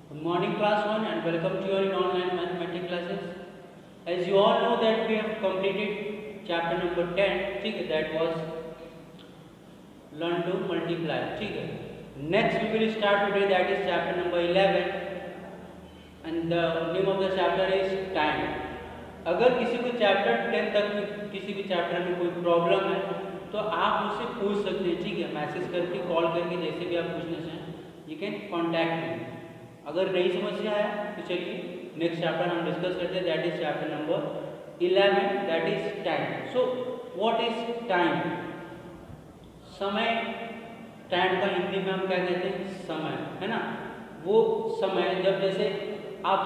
Good morning class 1 and welcome to your online mathematics classes. As you all know that we have completed chapter number 10, ठीक है, that was learn to multiply, ठीक है. Next we will start today, that is chapter number 11 and the name of the chapter is time. अगर किसी को chapter 10 तक किसी भी चैप्टर में कोई प्रॉब्लम है तो आप मुझसे पूछ सकते हैं, ठीक है, मैसेज करके कॉल करके जैसे भी आप पूछना चाहें यू कैन कॉन्टैक्ट मी. अगर नई समस्या है तो चलिए नेक्स्ट चैप्टर हम डिस्कस करते हैं, that is chapter number 11, that is time. So what is time? समय. टाइम का हिंदी में हम क्या कहते हैं? समय, है ना. वो समय जब जैसे आप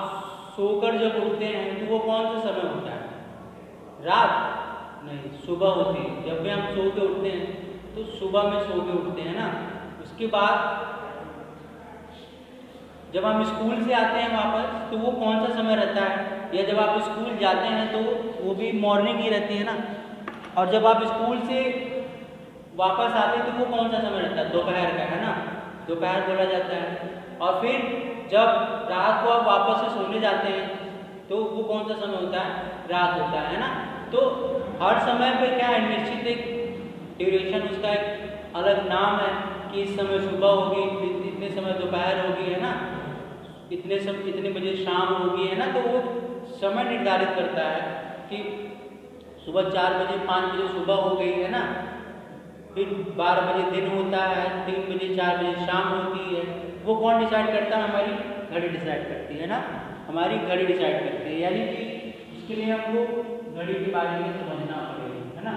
सोकर जब उठते हैं तो वो कौन सा समय होता है? रात नहीं, सुबह होती है. जब भी हम सो के उठते हैं तो सुबह में सो के उठते हैं ना. उसके बाद जब हम स्कूल से आते हैं वापस तो वो कौन सा समय रहता है? या जब आप स्कूल जाते हैं तो वो भी मॉर्निंग ही रहती है ना. और जब आप स्कूल से वापस आते हैं तो वो कौन सा समय रहता है? दोपहर का, है ना. दोपहर बोला जाता है. और फिर जब रात को आप वापस से सोने जाते हैं तो वो कौन सा समय होता है? रात होता है ना. तो हर समय पे क्या है? निश्चित एक ड्यूरेशन, उसका एक अलग नाम है कि इस समय सुबह होगी, इतने समय दोपहर होगी, है ना, इतने बजे शाम होगी, है ना. तो वो समय निर्धारित करता है कि सुबह 4 बजे 5 बजे सुबह हो गई, है ना. फिर 12 बजे दिन होता है, 3 बजे 4 बजे शाम होती है. वो कौन डिसाइड करता है? हमारी घड़ी डिसाइड करती है ना. हमारी घड़ी डिसाइड करती है, यानी कि इसके लिए हमको घड़ी के बारे में समझना पड़ेगा, है ना.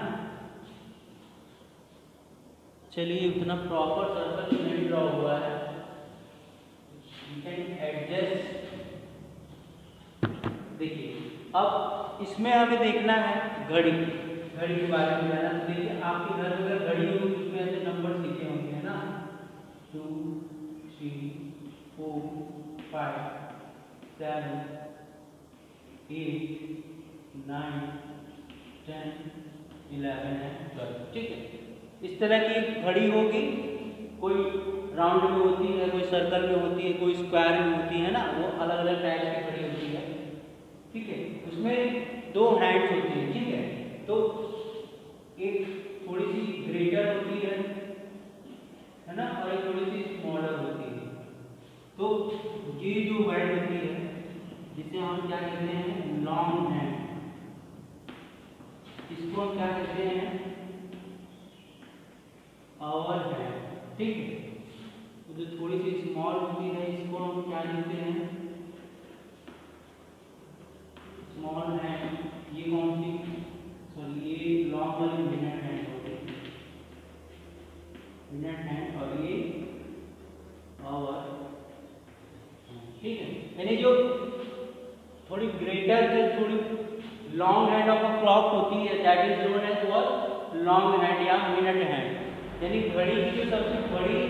चलिए, उतना प्रॉपर सर्कल नहीं ड्रॉ हुआ है, यू कैन एडजस्ट. देखिए, अब इसमें हमें देखना है घड़ी के बारे में जानना. तो देखिए, आपके घर में अगर घड़ी होगी उसमें ऐसे नंबर लिखे होंगे, है ना. 2 3 4 5 7 8 9 10 11 and 12, ठीक है. इस तरह की घड़ी होगी. कोई राउंड में होती है, कोई सर्कल में होती है, कोई स्क्वायर में होती है ना. वो अलग अलग टाइप की घड़ी होती है, ठीक है. उसमें 2 हैंड्स होती है, ठीक है. तो एक थोड़ी सी ग्रेटर होती है ना, और एक थोड़ी सी स्मॉलर होती है. तो ये जो हैंड होती है जिसे हम क्या कहते हैं? Long hand. इसको हम क्या कहते हैं? आवर हैंड, ठीक है. तो जो थोड़ी सी स्मॉल होती है इसको हम क्या कहते हैं? Small hand. ये कौन सी? सॉरी, ये लॉन्ग वाली मिनट हैंड होती है, मिनट हैंड. और ये आवर, ठीक है. यानी जो थोड़ी ग्रेटर से थोड़ी long hand of a clock होती है, that is known as what? Long hand या मिनट हैंड. यानी घड़ी की जो सबसे बड़ी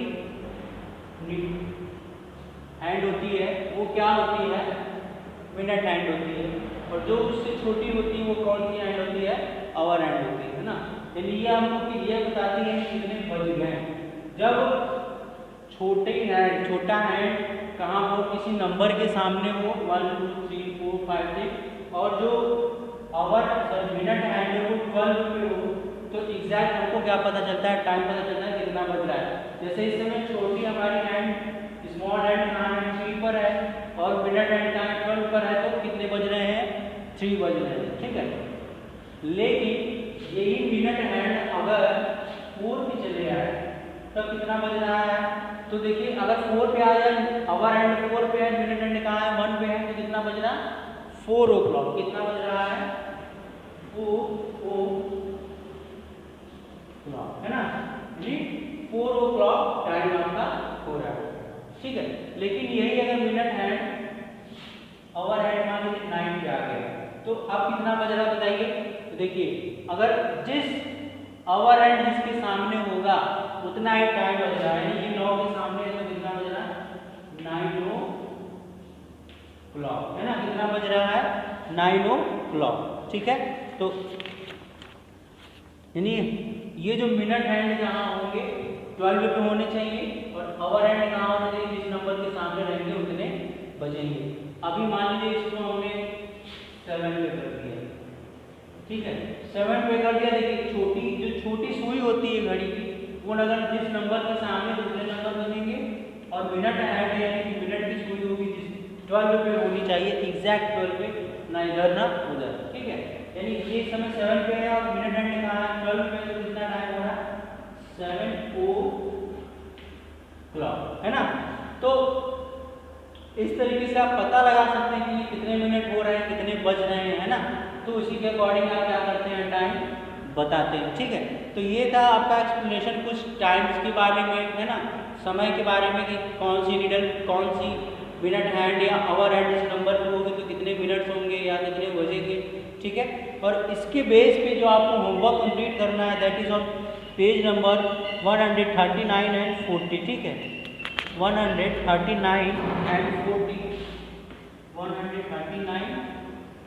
हैंड होती है वो क्या होती है? मिनट हैंड होती है. और जो उससे छोटी होती है वो कौन सी हैंड होती है? आवर हैंड होती है ना. यानी ये हमको ये बताती है कि कितने बज गए. जब छोटा हैंड कहाँ हो? किसी नंबर के सामने हो, 1 2 3 4 5 6, और जो आवर मिनट हैंड है वो 12 पे हो, तो एग्जैक्ट हमको क्या पता चलता है? टाइम पता चलता है कितना बज रहा है. जैसे इस समय छोटी हमारी हैंड, स्मॉल हैंड कहाँ है? 3 पर है, और मिनट हैंड कहाँ है? 12 पर है. तो कितने बज रहे हैं? 3 बज रहे हैं, ठीक है. लेकिन यही मिनट हैंड अगर 4 पे चले आए तब कितना बज रहा है? तो देखिए, अगर 4 पे आ जाए, आवर हैंड 4 पे है, मिनट हैंड कहाँ है? 1 पे है, तो कितना बज रहा है? 4 o'clock. कितना बज रहा है? 4 o'clock, है ना. 4 o'clock टाइम आपका हो रहा है, ठीक है. लेकिन यही अगर मिनट हैंड आवर हैंड मान लीजिए 9 पे आ गया तो अब कितना बज रहा है बताइए. तो देखिए, अगर जिस आवर हैंड जिसके सामने होगा उतना ही टाइम बज रहा है. ये 9 के सामने है तो कितना बज रहा है? 9 o'clock, है ना. कितना बज रहा है? 9 o'clock, ठीक है. तो यानी ये जो मिनट हैंड जहाँ होंगे 12 पे होने चाहिए, और आवर हैंड कहाँ होने चाहिए? जिस नंबर के सामने रहेंगे उतने बजेंगे। अभी मान लीजिए इसको हमने 7 पे कर दिया, ठीक है, 7 पे कर दिया। देखिए जो छोटी सुई होती है घड़ी की, वो अगर जिस नंबर के सामने दूसरे नंबर बजेंगे और मिनट हैंड यानी कि मिनट की सुई होगी जिस 12 पे होनी चाहिए, एग्जैक्ट 12 पे, ना इधर ना उधर, ठीक है। यानी ये समय 7 पे है और मिनट हैंड कहाँ है 12 पे, तो कितना टाइम हो रहा है 7 o'clock, है ना। तो इस तरीके से आप पता लगा सकते हैं कि ये कितने मिनट हो रहे हैं, कितने बज रहे हैं, है ना। तो उसी के अकॉर्डिंग आप क्या करते हैं, टाइम बताते हैं, ठीक है। तो ये था आपका एक्सप्लेनेशन कुछ टाइम्स के बारे में, है ना, समय के बारे में कि कौन सी नीडल, कौन सी मिनट हैंड या आवर हैंड इस नंबर पे होगी तो कितने मिनट्स होंगे या कितने बजेंगे, ठीक है। और इसके बेस पे जो आपको होमवर्क कंप्लीट करना है that is on page number 139 and 40, ठीक है, 139 एंड 40, 139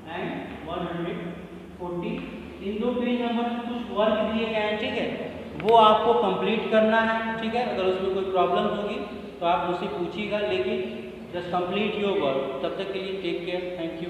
एंड 140, इन दो पेज नंबर में कुछ वर्क दिए गए हैं, ठीक है, वो आपको कंप्लीट करना है, ठीक है। अगर उसमें कोई प्रॉब्लम होगी तो आप मुझसे पूछिएगा, लेकिन जस्ट कंप्लीट योर वर्क। तब तक के लिए टेक केयर, थैंक यू।